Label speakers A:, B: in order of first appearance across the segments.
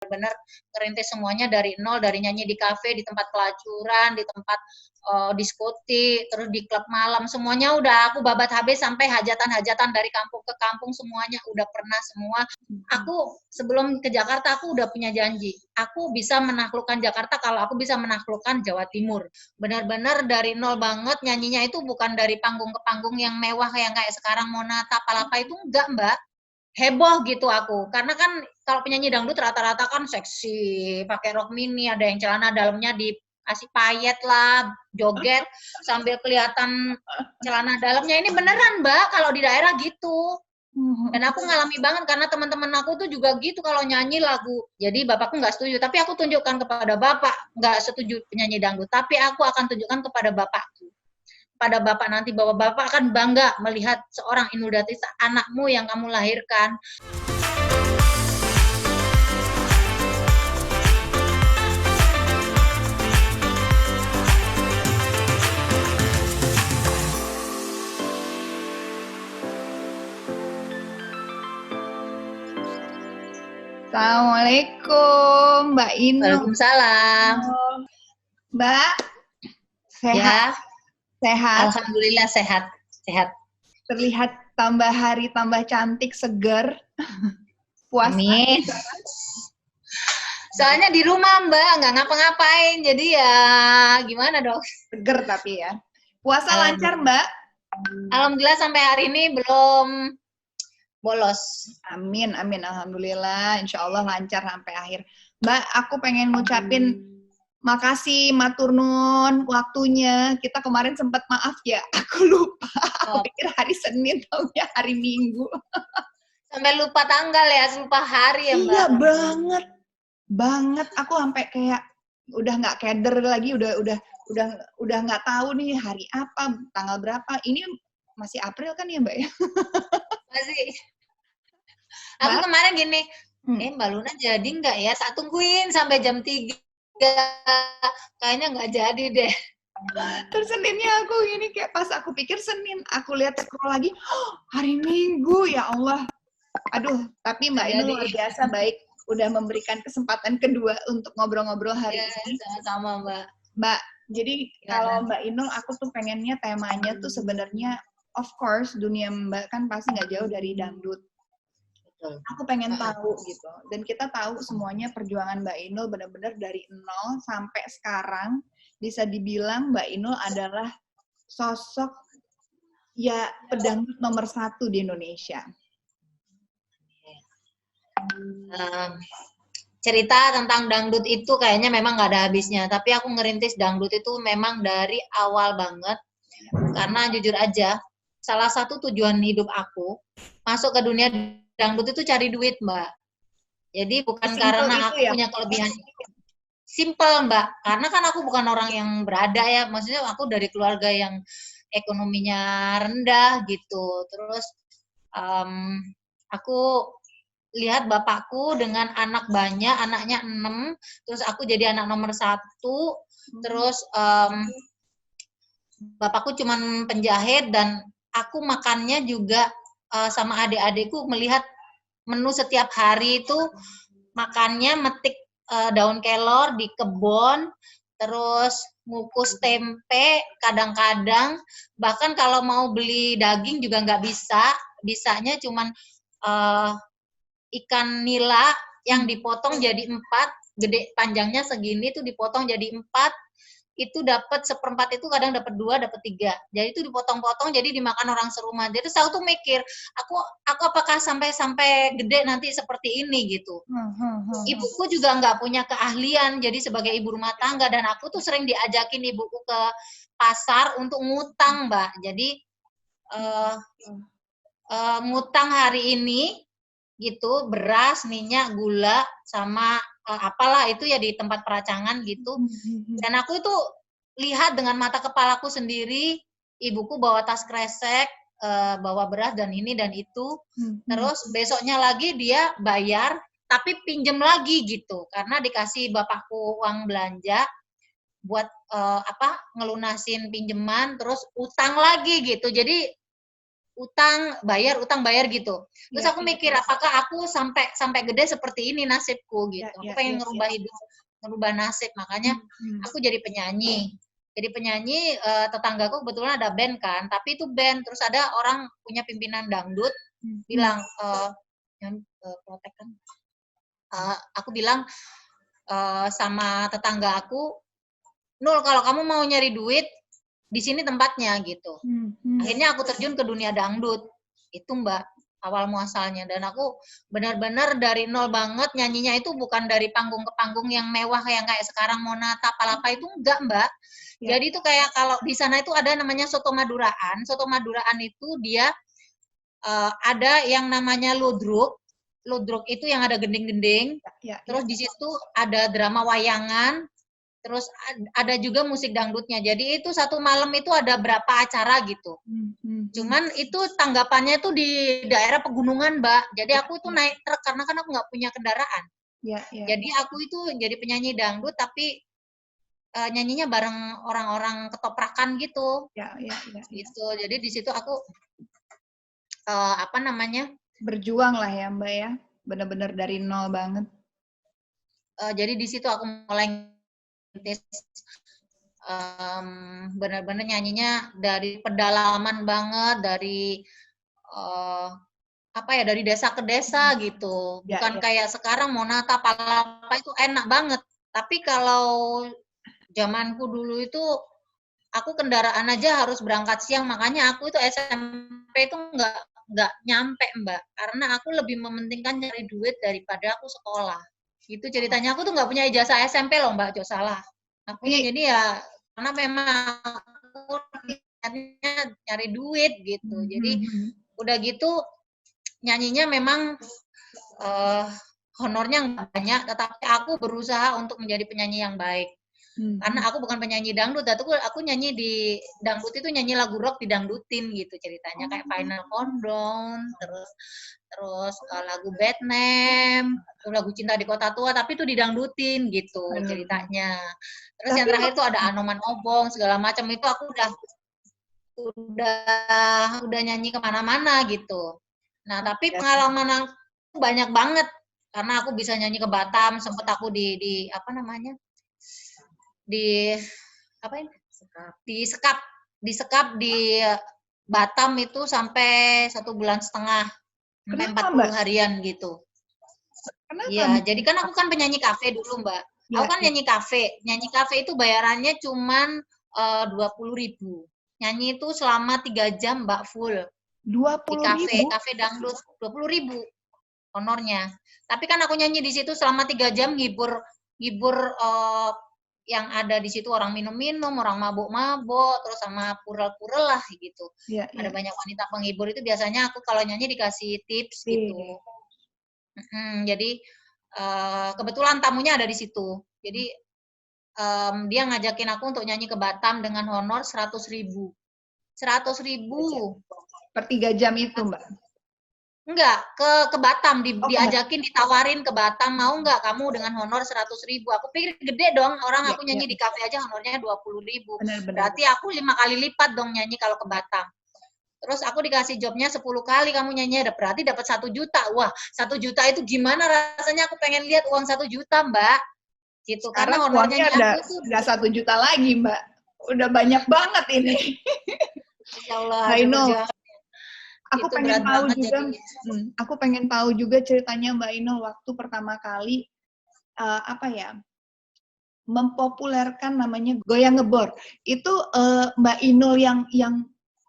A: benar ngerintis semuanya dari nol, dari nyanyi di kafe, di tempat pelacuran, di tempat diskotik, terus di klub malam, semuanya udah aku babat habis sampai hajatan-hajatan dari kampung ke kampung semuanya udah pernah semua. Aku sebelum ke Jakarta aku udah punya janji, aku bisa menaklukkan Jakarta kalau aku bisa menaklukkan Jawa Timur. Benar-benar dari nol banget, nyanyinya itu bukan dari panggung ke panggung yang mewah yang kayak sekarang Monata, Palapa itu enggak, Mbak. Heboh gitu aku, karena kan kalau penyanyi dangdut rata-rata kan seksi, pakai rok mini, ada yang celana dalamnya dikasih payet lah, joget sambil kelihatan celana dalamnya. Ini beneran, Mbak, kalau di daerah gitu. Dan aku ngalami banget karena teman-teman aku tuh juga gitu kalau nyanyi lagu. Jadi bapakku nggak setuju, tapi aku tunjukkan kepada bapak nggak setuju penyanyi dangdut, tapi aku akan tunjukkan kepada bapakku. Pada bapak nanti bahwa bapak akan bangga melihat seorang Inul Daratista, anakmu yang kamu lahirkan.
B: Assalamualaikum, Mbak Inul.
A: Waalaikumsalam.
B: Mbak, sehat?
A: Ya,
B: Sehat?
A: alhamdulillah sehat. Sehat.
B: Terlihat tambah hari tambah cantik, seger. Puasa.
A: Amin. Soalnya di rumah, Mbak, nggak ngapa-ngapain. Jadi ya gimana dong?
B: Seger tapi ya. Puasa lancar, Mbak?
A: Alhamdulillah sampai hari ini belum bolos.
B: Amin, amin. Alhamdulillah. Insya Allah lancar sampai akhir. Mbak, aku pengen ngucapin makasih, matur nuwun waktunya. Kita kemarin sempat maaf ya, aku lupa. Aku pikir hari Senin, taunya hari Minggu.
A: Sampai lupa tanggal ya, lupa hari ya, Mbak.
B: Iya banget. Aku sampai kayak udah nggak keder lagi, udah nggak tahu nih hari apa, tanggal berapa. Ini masih April kan ya, Mbak ya?
A: Masih. Aku kemarin gini, Mbak Luna jadi nggak ya? Tak tungguin sampai jam 3. Kayaknya nggak jadi deh.
B: Terus Seninnya aku gini, kayak pas aku pikir Senin, aku lihat scroll lagi, oh, hari Minggu, ya Allah. Aduh, tapi Mbak Inul luar biasa baik, udah memberikan kesempatan kedua untuk ngobrol-ngobrol hari ini.
A: Sama-sama, Mbak.
B: Mbak, jadi kalau Mbak Inul, aku tuh pengennya temanya tuh sebenarnya, of course, dunia Mbak kan pasti nggak jauh dari dangdut. Aku pengen tahu gitu. Dan kita tahu semuanya perjuangan Mbak Inul benar-benar dari nol sampai sekarang bisa dibilang Mbak Inul adalah sosok ya pedangdut nomor 1 di Indonesia.
A: Cerita tentang dangdut itu kayaknya memang nggak ada habisnya. Tapi aku ngerintis dangdut itu memang dari awal banget. Karena jujur aja, salah satu tujuan hidup aku masuk ke dunia dangdut itu cari duit, Mbak. Jadi bukan karena aku punya kelebihan. Simple, Mbak. Karena kan aku bukan orang yang berada ya. Maksudnya aku dari keluarga yang ekonominya rendah gitu. Terus aku lihat bapakku dengan anak banyak, anaknya 6. Terus aku jadi anak nomor 1. Terus bapakku cuman penjahit dan aku makannya juga sama adik-adikku melihat menu setiap hari itu makannya metik daun kelor di kebun, terus ngukus tempe, kadang-kadang bahkan kalau mau beli daging juga nggak bisa, bisanya cuman ikan nila yang dipotong jadi 4, gede panjangnya segini tuh dipotong jadi 4, itu dapat 1/4 itu kadang dapat 2, dapat 3. Jadi itu dipotong-potong jadi dimakan orang serumah. Jadi saya tuh mikir, aku apakah sampai gede nanti seperti ini gitu. Ibuku juga nggak punya keahlian jadi sebagai ibu rumah tangga dan aku tuh sering diajakin ibuku ke pasar untuk ngutang, Mbak. Jadi ngutang hari ini gitu, beras, minyak, gula, sama apalah itu ya di tempat peracangan gitu. Dan aku itu lihat dengan mata kepalaku sendiri, ibuku bawa tas kresek, bawa beras dan ini dan itu. Terus besoknya lagi dia bayar, tapi pinjem lagi gitu, karena dikasih bapakku uang belanja buat ngelunasin pinjeman, terus utang lagi gitu. Jadi utang bayar gitu. Terus aku mikir apakah aku sampai gede seperti ini nasibku gitu. Aku pengen ngerubah hidup, ngerubah nasib. Makanya aku jadi penyanyi. Jadi penyanyi, tetanggaku kebetulan ada band kan, tapi itu band terus ada orang punya pimpinan dangdut bilang protek kan. Aku bilang sama tetangga aku, Nul kalau kamu mau nyari duit di sini tempatnya gitu. Akhirnya aku terjun ke dunia dangdut. Itu Mbak awal muasalnya, dan aku benar-benar dari nol banget nyanyinya. Itu bukan dari panggung ke panggung yang mewah yang kayak sekarang Monata Palapa, itu enggak Mbak. Jadi itu kayak kalau di sana itu ada namanya soto Maduraan. Soto Maduraan itu dia ada yang namanya ludruk. Ludruk itu yang ada gending-gending. Terus di situ ada drama wayangan. Terus ada juga musik dangdutnya. Jadi itu satu malam itu ada berapa acara gitu. Cuman itu tanggapannya itu di daerah pegunungan, Mbak. Jadi aku itu naik truk karena kan aku nggak punya kendaraan. Jadi aku itu jadi penyanyi dangdut tapi nyanyinya bareng orang-orang ketoprakan gitu. Gitu. Jadi di situ aku
B: berjuang lah ya, Mbak ya. Benar-benar dari nol banget.
A: Jadi di situ aku mulai benar-benar nyanyinya dari pedalaman banget, dari dari desa ke desa gitu. Bukan kayak sekarang Monata Palapa itu enak banget. Tapi kalau zamanku dulu itu aku kendaraan aja harus berangkat siang, makanya aku itu SMP itu nggak nyampe Mbak, karena aku lebih mementingkan nyari duit daripada aku sekolah. Itu ceritanya. Aku tuh nggak punya ijazah SMP loh Mbak, jauh salah. Aku jadi ya karena memang aku nyari duit gitu. Jadi udah gitu nyanyinya memang honornya nggak banyak, tetapi aku berusaha untuk menjadi penyanyi yang baik. Karena aku bukan penyanyi dangdut, aku nyanyi di dangdut itu nyanyi lagu rock didangdutin gitu ceritanya, kayak Final Countdown, terus lagu Bad Name, lagu Cinta di Kota Tua, tapi itu didangdutin gitu ceritanya. Terus yang terakhir itu ada Anoman Obong segala macam, itu aku udah nyanyi kemana-mana gitu. Nah tapi pengalaman aku banyak banget karena aku bisa nyanyi ke Batam, sempet aku di sekap di Batam itu sampai 1,5 bulan, sampai 40 harian gitu. Iya, jadi kan aku kan penyanyi kafe dulu Mbak. Aku kan nyanyi kafe itu bayarannya cuman 20.000. Nyanyi itu selama 3 jam Mbak, full.
B: 20.000?
A: Di kafe dangdut 20.000 honornya. Tapi kan aku nyanyi di situ selama 3 jam ngibur yang ada di situ, orang minum-minum, orang mabuk-mabuk, terus sama purel-purel lah gitu. Ada banyak wanita penghibur itu, biasanya aku kalau nyanyi dikasih tips gitu. Jadi kebetulan tamunya ada di situ. Jadi dia ngajakin aku untuk nyanyi ke Batam dengan honor 100.000. 100.000
B: per 3 jam itu, Mbak?
A: Enggak, ke Batam, diajakin, ditawarin ke Batam, mau enggak kamu dengan honor 100.000. Aku pikir gede dong, orang aku nyanyi di kafe aja honornya 20.000. Berarti aku 5 kali lipat dong nyanyi kalau ke Batam. Terus aku dikasih jobnya 10 kali kamu nyanyi, berarti dapat 1 juta. Wah, 1 juta itu gimana rasanya? Aku pengen lihat uang 1 juta, Mbak. Gitu.
B: Karena honornya udah 1 juta lagi, Mbak. Udah banyak banget ini.
A: Ya Allah,
B: aku pengen tahu juga ceritanya Mbak Inul waktu pertama kali mempopulerkan namanya goyang ngebor. Itu Mbak Inul yang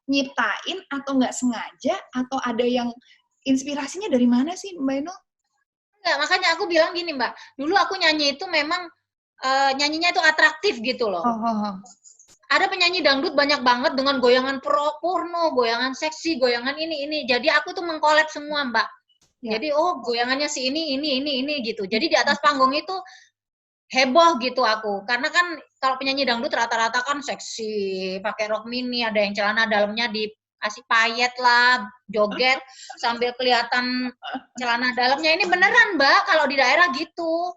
B: nyiptain atau nggak sengaja, atau ada yang inspirasinya dari mana sih Mbak Inul?
A: Enggak, makanya aku bilang gini Mbak, dulu aku nyanyi itu memang nyanyinya itu atraktif gitu loh. Ada penyanyi dangdut banyak banget dengan goyangan porno, goyangan seksi, goyangan ini. Jadi aku tuh mengkolab semua, Mbak. Jadi goyangannya si ini gitu. Jadi di atas panggung itu heboh gitu aku. Karena kan kalau penyanyi dangdut rata-rata kan seksi, pakai rok mini, ada yang celana dalamnya dikasih payet lah, joget sambil kelihatan celana dalamnya. Ini beneran, Mbak, kalau di daerah gitu.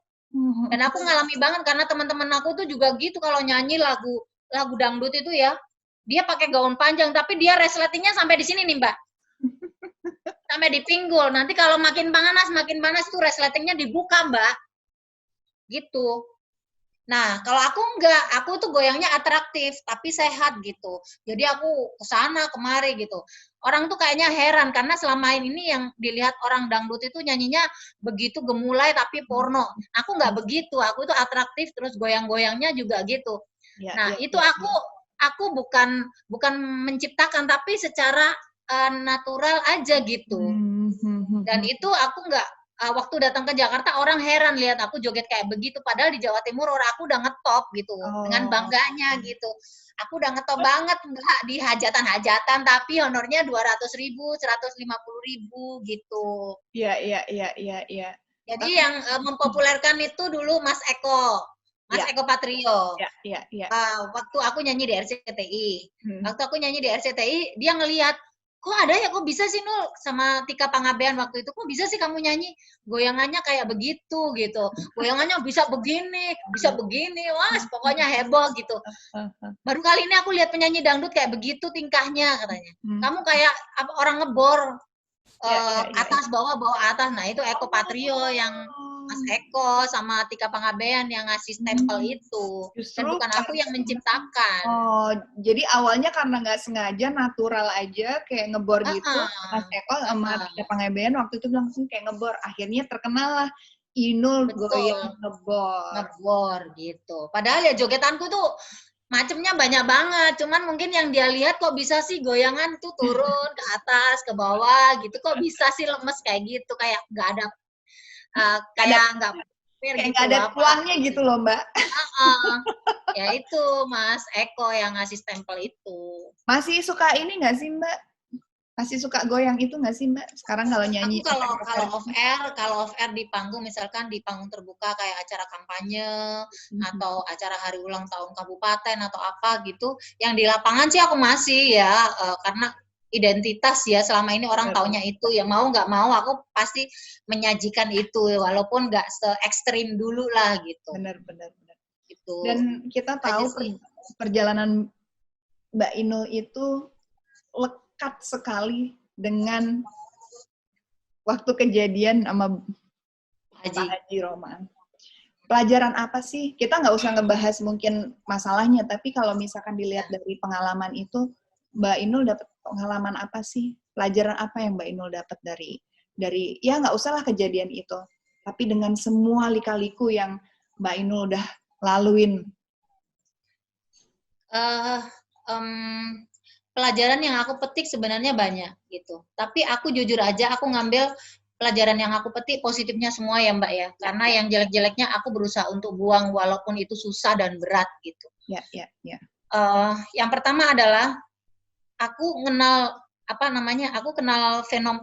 A: Dan aku ngalami banget karena teman-teman aku tuh juga gitu kalau nyanyi lagu dangdut itu ya, dia pakai gaun panjang tapi dia resletingnya sampai di sini nih Mbak. sampai di pinggul. Nanti kalau makin panas tuh resletingnya dibuka, Mbak. Gitu. Nah, kalau aku enggak, aku tuh goyangnya atraktif, tapi sehat gitu. Jadi aku kesana kemari gitu. Orang tuh kayaknya heran, karena selama ini yang dilihat orang dangdut itu nyanyinya begitu gemulai tapi porno. Aku enggak begitu, aku tuh atraktif, terus goyang-goyangnya juga gitu. Nah, itu aku bukan menciptakan, tapi secara natural aja gitu. Dan itu aku enggak, waktu datang ke Jakarta orang heran lihat aku joget kayak begitu, padahal di Jawa Timur aku udah ngetop gitu, dengan bangganya gitu. Aku udah ngetop banget, enggak di hajatan-hajatan, tapi honornya 200.000, 150.000 gitu.
B: Iya.
A: Jadi yang mempopulerkan itu dulu Mas Eko Patrio.
B: Iya.
A: Waktu aku nyanyi di RCTI. Waktu aku nyanyi di RCTI, dia ngelihat, kok ada ya, kok bisa sih Nul, sama Tika Pangabean waktu itu, kok bisa sih kamu nyanyi goyangannya kayak begitu gitu, goyangannya bisa begini, wah pokoknya heboh gitu. Baru kali ini aku lihat penyanyi dangdut kayak begitu tingkahnya, katanya. Kamu kayak orang ngebor, atas bawah atas. Nah itu Eko Patrio yang Mas Eko sama Tika Pangabean yang ngasih stempel itu. Dan bukan aku yang menciptakan.
B: Oh, jadi awalnya karena nggak sengaja, natural aja, kayak ngebor gitu. Mas Eko sama Tika Pangabean waktu itu bilang kayak ngebor. Akhirnya terkenal lah, Inul goyang ngebor.
A: Ngebor gitu. Padahal ya jogetanku tuh macemnya banyak banget. Cuman mungkin yang dia lihat, kok bisa sih goyangan tuh turun ke atas, ke bawah gitu. Kok bisa sih lemes kayak gitu, kayak nggak ada kayak nggak
B: gitu, ada peluangnya gitu loh Mbak.
A: Ya itu Mas Eko yang ngasih stempel itu.
B: Masih suka ini nggak sih Mbak? Masih suka goyang itu nggak sih Mbak? Sekarang kalau nyanyi.
A: Aku kalau off air di panggung, misalkan di panggung terbuka kayak acara kampanye atau acara hari ulang tahun kabupaten atau apa gitu, yang di lapangan sih aku masih ya, karena identitas ya, selama ini orang taunya itu, ya mau nggak mau aku pasti menyajikan itu, walaupun nggak se-ekstrim dulu lah gitu.
B: Benar.
A: Gitu.
B: Dan kita tahu perjalanan Mbak Inul itu lekat sekali dengan waktu kejadian sama Pak Haji Roman. Pelajaran apa sih? Kita nggak usah ngebahas mungkin masalahnya, tapi kalau misalkan dilihat dari pengalaman itu, Mbak Inul dapat pengalaman apa sih? Pelajaran apa yang Mbak Inul dapat dari ya nggak usahlah kejadian itu, tapi dengan semua lika-liku yang Mbak Inul udah laluin.
A: Pelajaran yang aku petik sebenarnya banyak gitu. Tapi aku jujur aja, aku ngambil pelajaran yang aku petik positifnya semua ya Mbak ya. Karena yang jelek-jeleknya aku berusaha untuk buang walaupun itu susah dan berat gitu.
B: Ya.
A: Yang pertama adalah aku kenal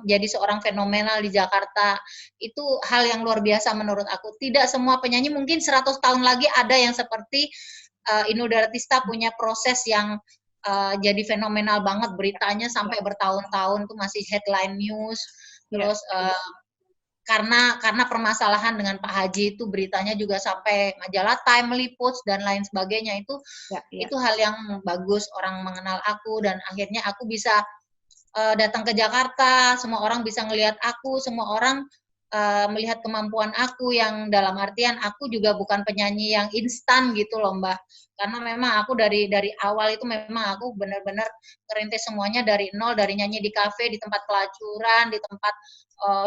A: jadi seorang fenomenal di Jakarta. Itu hal yang luar biasa menurut aku. Tidak semua penyanyi, mungkin 100 tahun lagi ada yang seperti Inul Daratista punya proses yang jadi fenomenal banget, beritanya sampai bertahun-tahun tuh masih headline news. Terus karena permasalahan dengan Pak Haji itu beritanya juga sampai majalah Time meliput dan lain sebagainya. Itu hal yang bagus, orang mengenal aku dan akhirnya aku bisa datang ke Jakarta, semua orang bisa ngelihat aku, semua orang melihat kemampuan aku, yang dalam artian aku juga bukan penyanyi yang instan gitu loh Mbak, karena memang aku dari awal itu memang aku benar-benar merintis semuanya dari nol, dari nyanyi di kafe, di tempat pelacuran, di tempat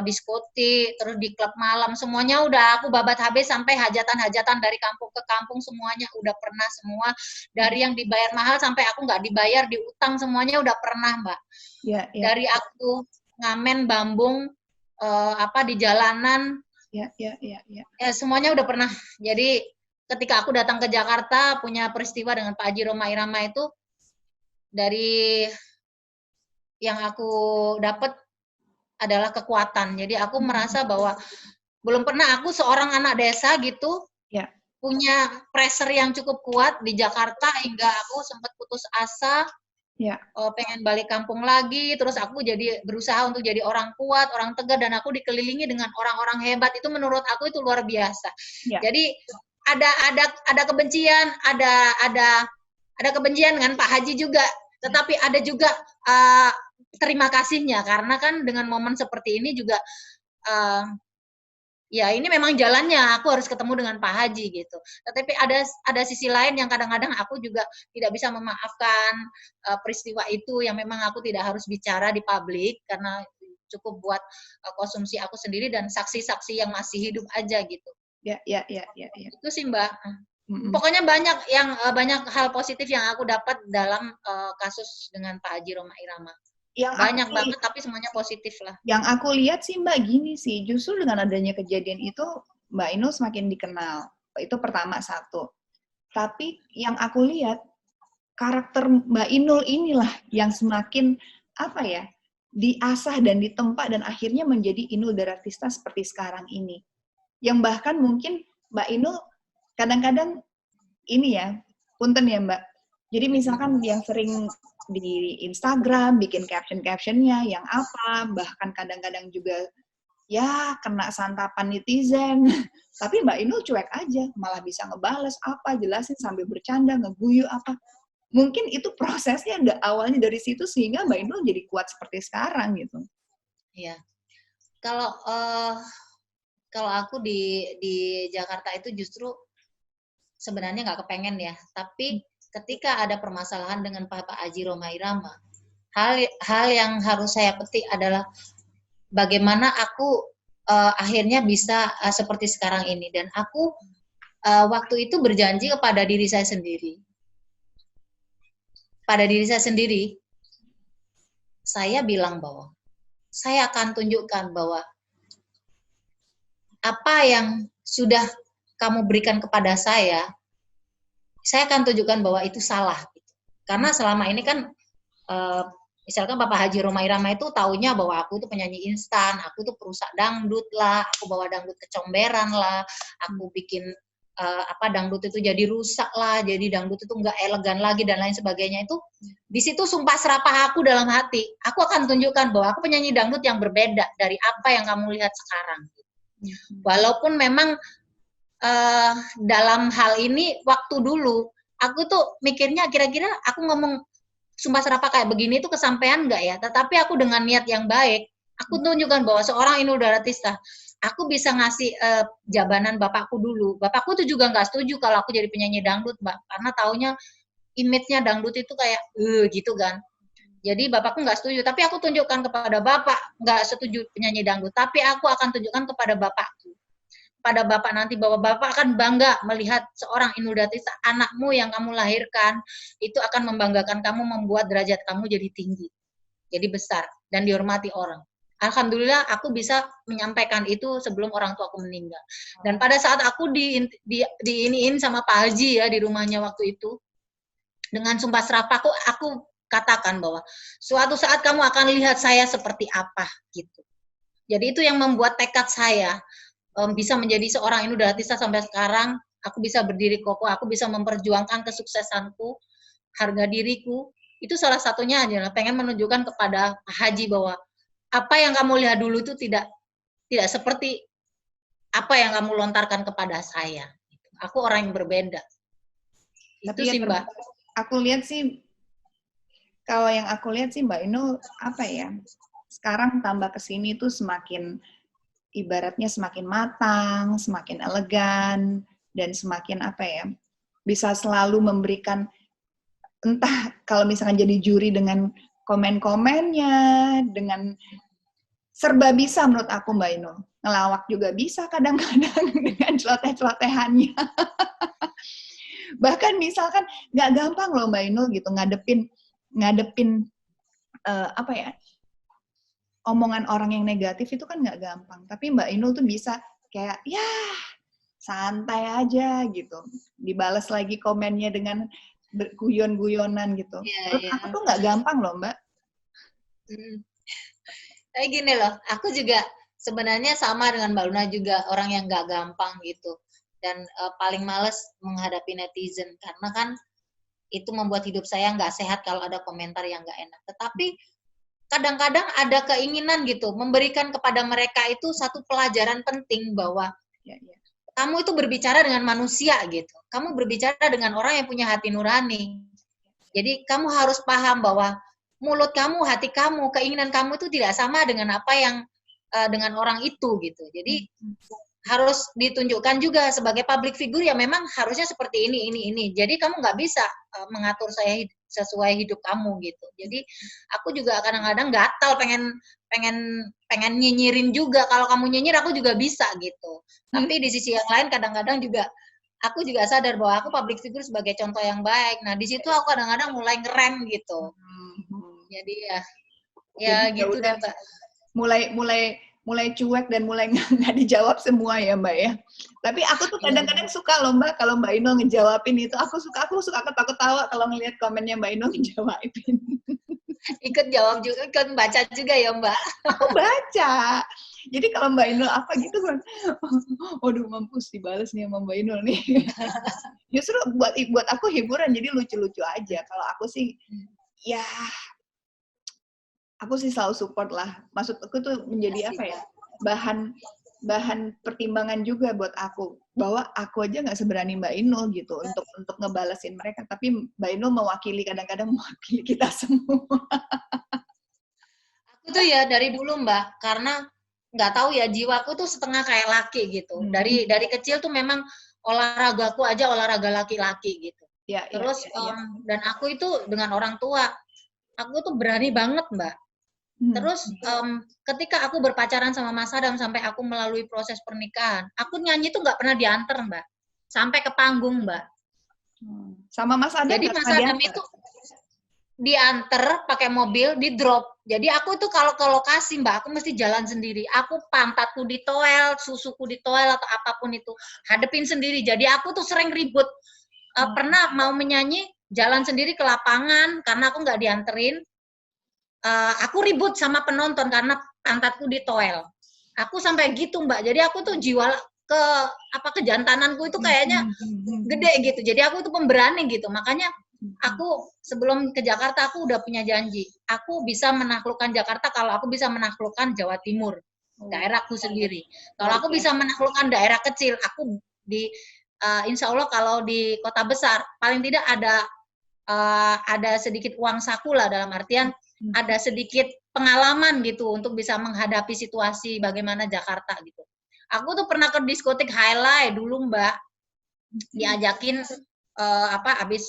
A: diskotik, terus di klub malam, semuanya udah aku babat habis, sampai hajatan-hajatan dari kampung ke kampung semuanya udah pernah semua, dari yang dibayar mahal sampai aku nggak dibayar, diutang, semuanya udah pernah Mbak. Dari aku ngamen bambung di jalanan, ya semuanya udah pernah. Jadi ketika aku datang ke Jakarta punya peristiwa dengan Pak Haji Rhoma Irama, itu dari yang aku dapat adalah kekuatan. Jadi aku merasa bahwa belum pernah aku seorang anak desa gitu punya pressure yang cukup kuat di Jakarta hingga aku sempat putus asa. Pengen balik kampung lagi, terus aku jadi berusaha untuk jadi orang kuat, orang tegar, dan aku dikelilingi dengan orang-orang hebat. Itu menurut aku itu luar biasa. Jadi ada kebencian, ada kebencian dengan Pak Haji juga, tetapi ada juga terima kasihnya, karena kan dengan momen seperti ini juga ya ini memang jalannya, aku harus ketemu dengan Pak Haji gitu. Tetapi ada sisi lain yang kadang-kadang aku juga tidak bisa memaafkan peristiwa itu yang memang aku tidak harus bicara di publik karena cukup buat konsumsi aku sendiri dan saksi-saksi yang masih hidup aja gitu.
B: Ya.
A: Itu sih Mbak. Pokoknya banyak hal positif yang aku dapat dalam kasus dengan Pak Haji Rhoma Irama. Banyak banget, tapi semuanya positif lah.
B: Yang aku lihat sih Mbak gini sih, justru dengan adanya kejadian itu Mbak Inul semakin dikenal. Itu pertama satu. Tapi yang aku lihat karakter Mbak Inul inilah yang semakin diasah dan ditempa dan akhirnya menjadi Inul Daratista seperti sekarang ini. Yang bahkan mungkin Mbak Inul kadang-kadang ini ya, punten ya Mbak. Jadi misalkan yang sering di Instagram bikin caption-captionnya yang apa, bahkan kadang-kadang juga ya kena santapan netizen. Tapi Mbak Inul cuek aja, malah bisa ngebales apa, jelasin sambil bercanda, ngeguyu apa. Mungkin itu prosesnya awalnya dari situ sehingga Mbak Inul jadi kuat seperti sekarang gitu.
A: Iya. Kalau aku di Jakarta itu justru sebenarnya nggak kepengen ya, tapi ketika ada permasalahan dengan Pak Haji Rhoma Irama, hal yang harus saya petik adalah bagaimana aku akhirnya bisa seperti sekarang ini. Dan aku waktu itu berjanji kepada diri saya sendiri. Pada diri saya sendiri, saya bilang bahwa saya akan tunjukkan bahwa apa yang sudah kamu berikan kepada saya akan tunjukkan bahwa itu salah. Karena selama ini kan, misalkan Bapak Haji Rhoma Irama itu taunya bahwa aku itu penyanyi instan, aku itu perusak dangdut lah, aku bawa dangdut kecomberan lah, aku bikin dangdut itu jadi rusak lah, jadi dangdut itu nggak elegan lagi dan lain sebagainya. Itu di situ sumpah serapah aku dalam hati, aku akan tunjukkan bahwa aku penyanyi dangdut yang berbeda dari apa yang kamu lihat sekarang. Walaupun memang dalam hal ini waktu dulu aku tuh mikirnya kira-kira aku ngomong sumpah serapah kayak begini tuh kesampaian nggak ya, tetapi aku dengan niat yang baik aku tunjukkan bahwa seorang Inul Daratista aku bisa ngasih jabanan bapakku dulu. Bapakku tuh juga nggak setuju kalau aku jadi penyanyi dangdut Mbak, karena taunya image-nya dangdut itu kayak gitu kan. Jadi bapakku nggak setuju, tapi aku tunjukkan kepada bapak nggak setuju penyanyi dangdut, tapi aku akan tunjukkan kepada bapakku, pada bapak nanti bahwa bapak akan bangga melihat seorang Inul Daratista, anakmu yang kamu lahirkan itu akan membanggakan kamu, membuat derajat kamu jadi tinggi, jadi besar dan dihormati orang. Alhamdulillah aku bisa menyampaikan itu sebelum orang tua aku meninggal. Dan pada saat aku diiniin sama Pak Haji ya di rumahnya waktu itu, dengan sumpah serapah aku katakan bahwa suatu saat kamu akan lihat saya seperti apa gitu. Jadi itu yang membuat tekad saya bisa menjadi seorang Inul Daratista sampai sekarang. Aku bisa berdiri kokoh, aku bisa memperjuangkan kesuksesanku, harga diriku. Itu salah satunya adalah pengen menunjukkan kepada Pak Haji bahwa apa yang kamu lihat dulu itu tidak seperti apa yang kamu lontarkan kepada saya. Aku orang yang berbeda.
B: Itu sih Mbak. Aku lihat sih, kalau yang aku lihat sih Mbak Inul sekarang tambah kesini tuh semakin ibaratnya semakin matang, semakin elegan, dan semakin bisa selalu memberikan, entah kalau misalkan jadi juri dengan komen-komennya, dengan serba bisa menurut aku Mbak Inul. Ngelawak juga bisa kadang-kadang dengan celoteh-celotehannya. Bahkan misalkan nggak gampang loh Mbak Inul gitu ngadepin omongan orang yang negatif itu kan nggak gampang. Tapi Mbak Inul tuh bisa kayak ya santai aja gitu. Dibalas lagi komennya dengan guyon-guyonan gitu. Menurut aku tuh nggak gampang loh Mbak.
A: Kayak gini loh, aku juga sebenarnya sama dengan Mbak Luna juga orang yang nggak gampang gitu. Dan paling males menghadapi netizen. Karena kan itu membuat hidup saya nggak sehat kalau ada komentar yang nggak enak. Tetapi kadang-kadang ada keinginan gitu, memberikan kepada mereka itu satu pelajaran penting bahwa kamu itu berbicara dengan manusia gitu. Kamu berbicara dengan orang yang punya hati nurani. Jadi kamu harus paham bahwa mulut kamu, hati kamu, keinginan kamu itu tidak sama dengan apa yang dengan orang itu gitu. Jadi harus ditunjukkan juga sebagai public figure ya memang harusnya seperti ini. Jadi kamu nggak bisa mengatur saya sesuai hidup kamu gitu. Jadi aku juga kadang-kadang gatal pengen nyinyirin juga. Kalau kamu nyinyir aku juga bisa gitu. Tapi di sisi yang lain kadang-kadang juga aku juga sadar bahwa aku public figure sebagai contoh yang baik. Nah di situ aku kadang-kadang mulai ngerem gitu. Jadi ya gitu deh Mbak.
B: Mulai cuek dan mulai nggak dijawab semua ya Mbak ya. Tapi aku tuh kadang-kadang suka loh Mbak kalau Mbak Inul ngejawabin itu. Aku suka ketawa kalau ngelihat komennya Mbak Inul ngejawabin.
A: Ikut jawab juga, ikut baca juga ya Mbak.
B: Aku baca. Jadi kalau Mbak Inul apa gitu kan, waduh mampus dibales nih sama Mbak Inul nih. Justru buat aku hiburan, jadi lucu-lucu aja. Kalau aku sih, ya aku sih selalu support lah. Maksud aku tuh menjadi apa ya, bahan pertimbangan juga buat aku. Bahwa aku aja nggak seberani Mbak Inul gitu untuk ngebalesin mereka. Tapi Mbak Inul kadang-kadang mewakili kita semua.
A: Aku tuh ya dari dulu Mbak, karena nggak tahu ya jiwaku tuh setengah kayak laki gitu. Dari kecil tuh memang olahragaku aja olahraga laki-laki gitu.
B: Ya,
A: Terus dan aku itu dengan orang tua, aku tuh berani banget Mbak. Terus ketika aku berpacaran sama Mas Adam sampai aku melalui proses pernikahan, aku nyanyi tuh nggak pernah diantar Mbak, sampai ke panggung Mbak.
B: Sama Mas Adam.
A: Jadi Mas Adam itu diantar pakai mobil, di drop. Jadi aku tuh kalau ke lokasi Mbak, aku mesti jalan sendiri. Aku pantatku ditoel, susuku ditoel atau apapun itu, hadepin sendiri. Jadi aku tuh sering ribut. Pernah mau menyanyi, jalan sendiri ke lapangan karena aku nggak dianterin. Aku ribut sama penonton karena pantatku ditoel. Aku sampai gitu Mbak. Jadi aku tuh jiwa kejantananku itu kayaknya gede gitu. Jadi aku tuh pemberani gitu. Makanya aku sebelum ke Jakarta aku udah punya janji. Aku bisa menaklukkan Jakarta kalau aku bisa menaklukkan Jawa Timur, daerahku sendiri. Kalau aku bisa menaklukkan daerah kecil, aku insya Allah kalau di kota besar paling tidak ada sedikit uang saku lah, dalam artian ada sedikit pengalaman gitu untuk bisa menghadapi situasi bagaimana Jakarta gitu. Aku tuh pernah ke diskotik Highlight dulu Mbak, diajakin abis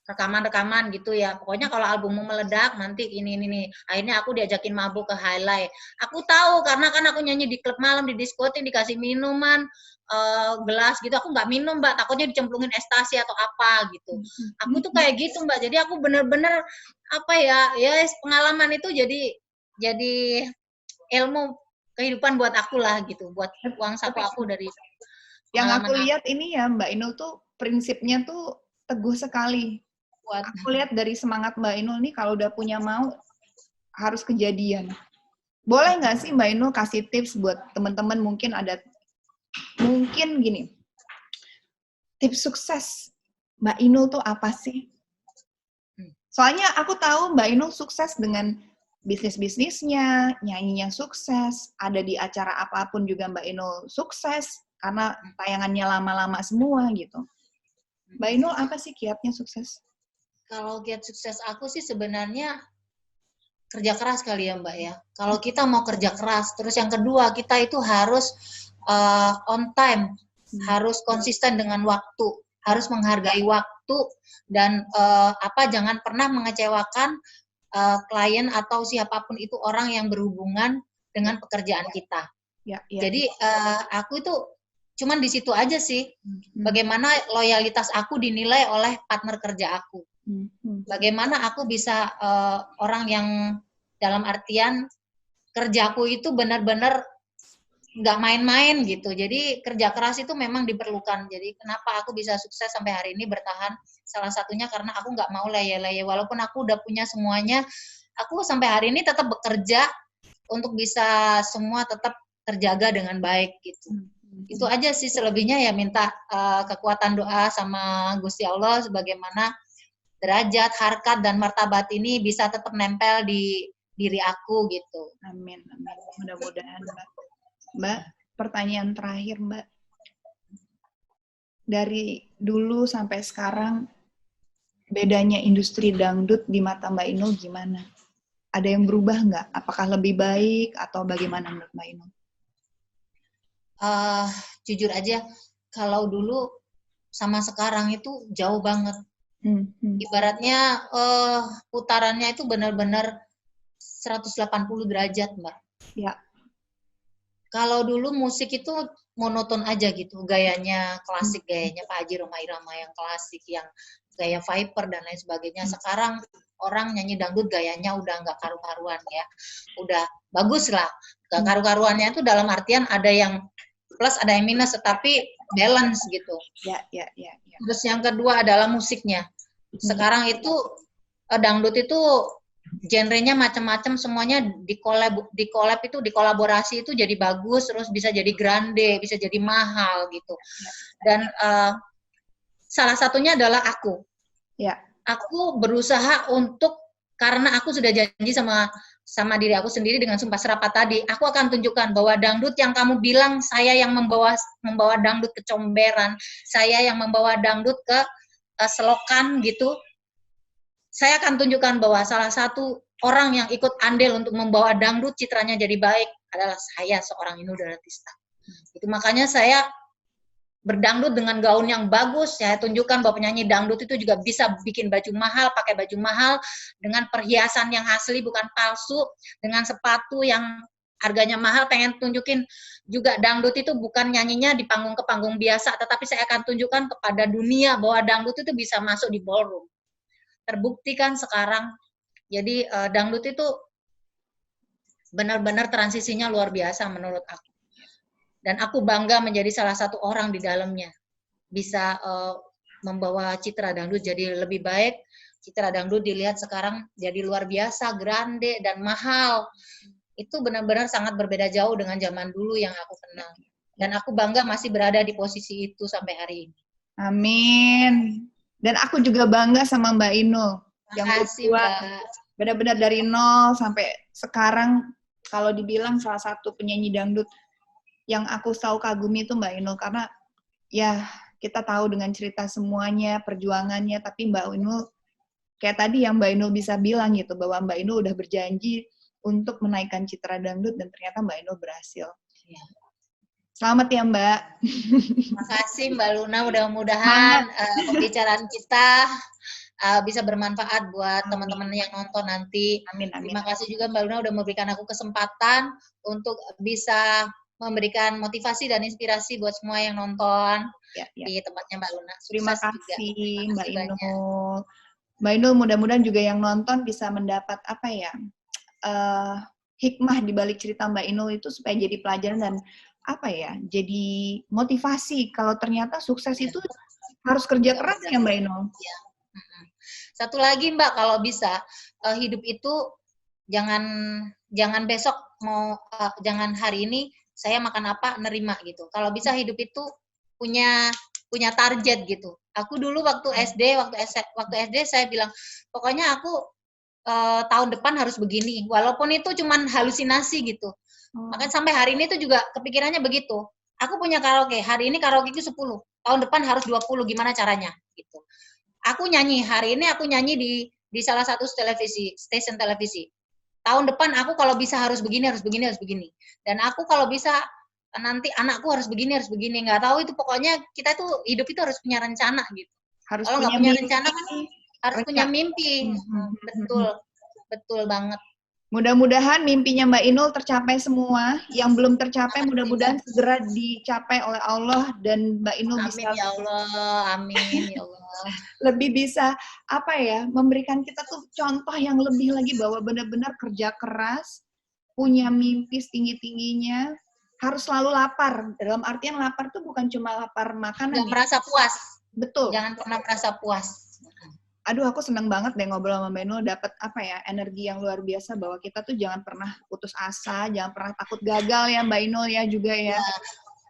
A: rekaman gitu ya. Pokoknya kalau albummu meledak nanti ini. Akhirnya aku diajakin mabuk ke Highlight. Aku tahu karena kan aku nyanyi di klub malam, di diskotik, dikasih minuman gelas gitu. Aku nggak minum Mbak, takutnya dicemplungin ekstasi atau apa gitu. Aku tuh kayak gitu Mbak. Jadi aku bener-bener pengalaman itu jadi ilmu kehidupan buat aku lah gitu, buat uang saku aku dari
B: yang aku lihat ini ya Mbak Inul tuh prinsipnya tuh teguh sekali. Aku lihat dari semangat Mbak Inul nih kalau udah punya mau harus kejadian. Boleh nggak sih Mbak Inul kasih tips buat teman-teman mungkin gini. Tips sukses Mbak Inul tuh apa sih? Soalnya aku tahu Mbak Inul sukses dengan bisnisnya, nyanyinya sukses, ada di acara apapun juga Mbak Inul sukses karena tayangannya lama-lama semua gitu. Mbak Inul apa sih kiatnya sukses?
A: Kalau kiat sukses aku sih sebenarnya kerja keras kali ya Mbak ya. Kalau kita mau kerja keras, terus yang kedua kita itu harus on time, harus konsisten dengan waktu, harus menghargai waktu dan jangan pernah mengecewakan klien atau siapapun itu orang yang berhubungan dengan pekerjaan kita. Jadi aku itu cuman di situ aja sih. Bagaimana loyalitas aku dinilai oleh partner kerja aku. Bagaimana aku bisa orang yang dalam artian kerjaku itu benar-benar nggak main-main gitu. Jadi kerja keras itu memang diperlukan. Jadi kenapa aku bisa sukses sampai hari ini bertahan? Salah satunya karena aku nggak mau leye-leye. Walaupun aku udah punya semuanya, aku sampai hari ini tetap bekerja untuk bisa semua tetap terjaga dengan baik gitu. Itu aja sih, selebihnya ya minta kekuatan doa sama Gusti Allah sebagaimana derajat, harkat, dan martabat ini bisa tetap nempel di diri aku gitu.
B: Amin. Mudah-mudahan Mbak. Mbak, pertanyaan terakhir Mbak. Dari dulu sampai sekarang, bedanya industri dangdut di mata Mbak Inul gimana? Ada yang berubah nggak? Apakah lebih baik atau bagaimana menurut Mbak Inul?
A: Jujur aja, kalau dulu sama sekarang itu jauh banget. Ibaratnya putarannya itu benar-benar 180 derajat, Mbak.
B: Ya.
A: Kalau dulu musik itu monoton aja gitu, gayanya klasik, gayanya Pak Haji Rhoma Irama yang klasik, yang gaya Viper dan lain sebagainya. Sekarang orang nyanyi dangdut gayanya udah nggak karu-karuan ya, udah bagus lah. Nggak karu-karuannya itu dalam artian ada yang plus, ada yang minus, tetapi balance gitu.
B: Ya.
A: Terus yang kedua adalah musiknya. Sekarang itu dangdut itu genrenya macam-macam, semuanya dikolaborasi itu jadi bagus, terus bisa jadi grande, bisa jadi mahal gitu. Dan salah satunya adalah aku.
B: Ya.
A: Aku berusaha untuk, karena aku sudah janji sama diri aku sendiri dengan sumpah serapah tadi, aku akan tunjukkan bahwa dangdut yang kamu bilang saya yang membawa dangdut ke comberan, saya yang membawa dangdut ke selokan gitu, saya akan tunjukkan bahwa salah satu orang yang ikut andil untuk membawa dangdut citranya jadi baik adalah saya, seorang Inul Daratista. Itu makanya saya berdangdut dengan gaun yang bagus, saya tunjukkan bahwa penyanyi dangdut itu juga bisa bikin baju mahal, pakai baju mahal, dengan perhiasan yang asli bukan palsu, dengan sepatu yang harganya mahal. Pengen tunjukin juga dangdut itu bukan nyanyinya di panggung ke panggung biasa, tetapi saya akan tunjukkan kepada dunia bahwa dangdut itu bisa masuk di ballroom. Terbukti kan sekarang. Jadi dangdut itu benar-benar transisinya luar biasa menurut aku. Dan aku bangga menjadi salah satu orang di dalamnya. Bisa membawa citra dangdut jadi lebih baik. Citra dangdut dilihat sekarang jadi luar biasa, grande, dan mahal. Itu benar-benar sangat berbeda jauh dengan zaman dulu yang aku kenal. Dan aku bangga masih berada di posisi itu sampai hari ini.
B: Amin. Dan aku juga bangga sama Mbak Inul.
A: Makasih, Mbak.
B: Benar-benar dari nol sampai sekarang, kalau dibilang salah satu penyanyi dangdut yang aku selalu kagumi itu Mbak Inul. Karena ya kita tahu dengan cerita semuanya, perjuangannya, tapi Mbak Inul, kayak tadi yang Mbak Inul bisa bilang gitu, bahwa Mbak Inul udah berjanji untuk menaikkan citra dangdut, dan ternyata Mbak Inul berhasil. Ya. Selamat ya Mbak.
A: Makasih Mbak Luna, mudah-mudahan pembicaraan kita bisa bermanfaat buat teman-teman yang nonton nanti.
B: Amin.
A: Terima kasih juga Mbak Luna udah memberikan aku kesempatan untuk bisa memberikan motivasi dan inspirasi buat semua yang nonton di tempatnya Mbak Luna.
B: Terima kasih Mbak Inul. Mbak Inul, mudah-mudahan juga yang nonton bisa mendapat apa ya, hikmah di balik cerita Mbak Inul itu, supaya jadi pelajaran dan apa ya, jadi motivasi kalau ternyata sukses itu harus kerja keras ya Mbak Inul.
A: Ya. Satu lagi Mbak, kalau bisa hidup itu jangan besok mau jangan hari ini saya makan apa nerima gitu. Kalau bisa hidup itu punya target gitu. Aku dulu waktu SD saya bilang pokoknya aku tahun depan harus begini, walaupun itu cuman halusinasi gitu. Makanya sampai hari ini tuh juga kepikirannya begitu. Aku punya karaoke, hari ini karaoke itu 10, tahun depan harus 20, gimana caranya gitu. Aku nyanyi, hari ini aku nyanyi di salah satu stasiun televisi. Tahun depan aku kalau bisa harus begini. Dan aku kalau bisa nanti anakku harus begini. Nggak tahu itu, pokoknya kita tuh hidup itu harus punya rencana gitu. Kalau nggak punya rencana kan harus punya mimpi. Betul banget.
B: Mudah-mudahan mimpinya Mbak Inul tercapai semua. Yang belum tercapai mudah-mudahan segera dicapai oleh Allah, dan Mbak Inul
A: amin, bisa. Ya Allah, amin ya Allah.
B: Lebih bisa apa ya, memberikan kita tuh contoh yang lebih lagi, bahwa benar-benar kerja keras, punya mimpi setinggi-tingginya, harus selalu lapar. Dalam artian lapar tuh bukan cuma lapar makanan.
A: Jangan merasa puas.
B: Betul.
A: Jangan pernah merasa puas.
B: Aduh, aku seneng banget deh ngobrol sama Mbak Inul, dapat apa ya, energi yang luar biasa, bahwa kita tuh jangan pernah putus asa, jangan pernah takut gagal ya Mbak Inul ya juga ya.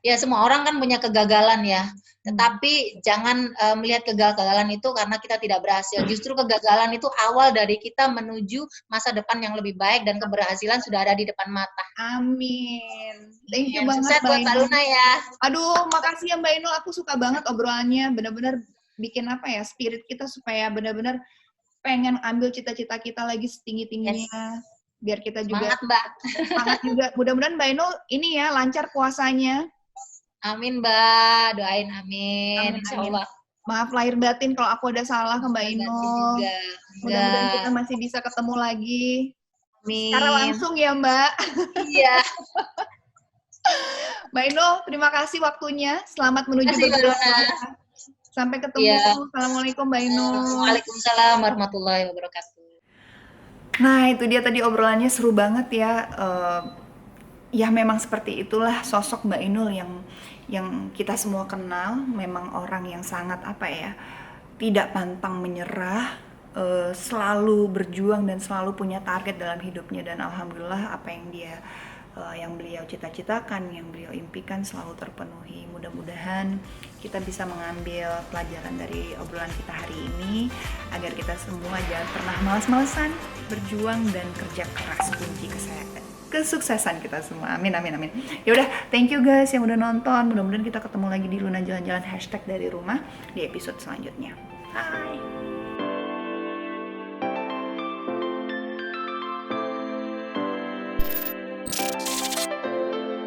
A: Ya semua orang kan punya kegagalan ya, tetapi jangan melihat kegagalan itu karena kita tidak berhasil. Justru kegagalan itu awal dari kita menuju masa depan yang lebih baik, dan keberhasilan sudah ada di depan mata.
B: Amin. Thank you banget
A: Sukses buat Mbak Luna ya.
B: Aduh, makasih ya Mbak Inul, aku suka banget obrolannya, benar-benar bikin apa ya, spirit kita supaya benar-benar pengen ambil cita-cita kita lagi setinggi-tingginya. Biar kita juga
A: semangat, Mbak.
B: Semangat juga. Mudah-mudahan Mbak Inul ini ya lancar puasanya.
A: Amin, Mbak. Doain amin. Insya Allah.
B: Maaf lahir batin kalau aku ada salah ke Mbak Inul. Mudah-mudahan kita masih bisa ketemu lagi.
A: Amin.
B: Secara langsung ya, Mbak.
A: Iya.
B: Mbak Inul, terima kasih waktunya. Selamat menuju berbuka. Sampai ketemu. Ya. Assalamualaikum Mbak Inul.
A: Waalaikumsalam warahmatullahi wabarakatuh.
B: Nah, itu dia tadi obrolannya seru banget ya. Ya memang seperti itulah sosok Mbak Inul yang kita semua kenal. Memang orang yang sangat tidak pantang menyerah, selalu berjuang dan selalu punya target dalam hidupnya, dan alhamdulillah apa yang beliau cita-citakan, yang beliau impikan selalu terpenuhi. Mudah-mudahan kita bisa mengambil pelajaran dari obrolan kita hari ini agar kita semua jangan pernah malas-malasan, berjuang dan kerja keras kunci kesuksesan kita semua. Amin amin amin. Ya udah, thank you guys yang udah nonton. Mudah-mudahan kita ketemu lagi di Luna Jalan-Jalan #dari rumah di episode selanjutnya. Bye.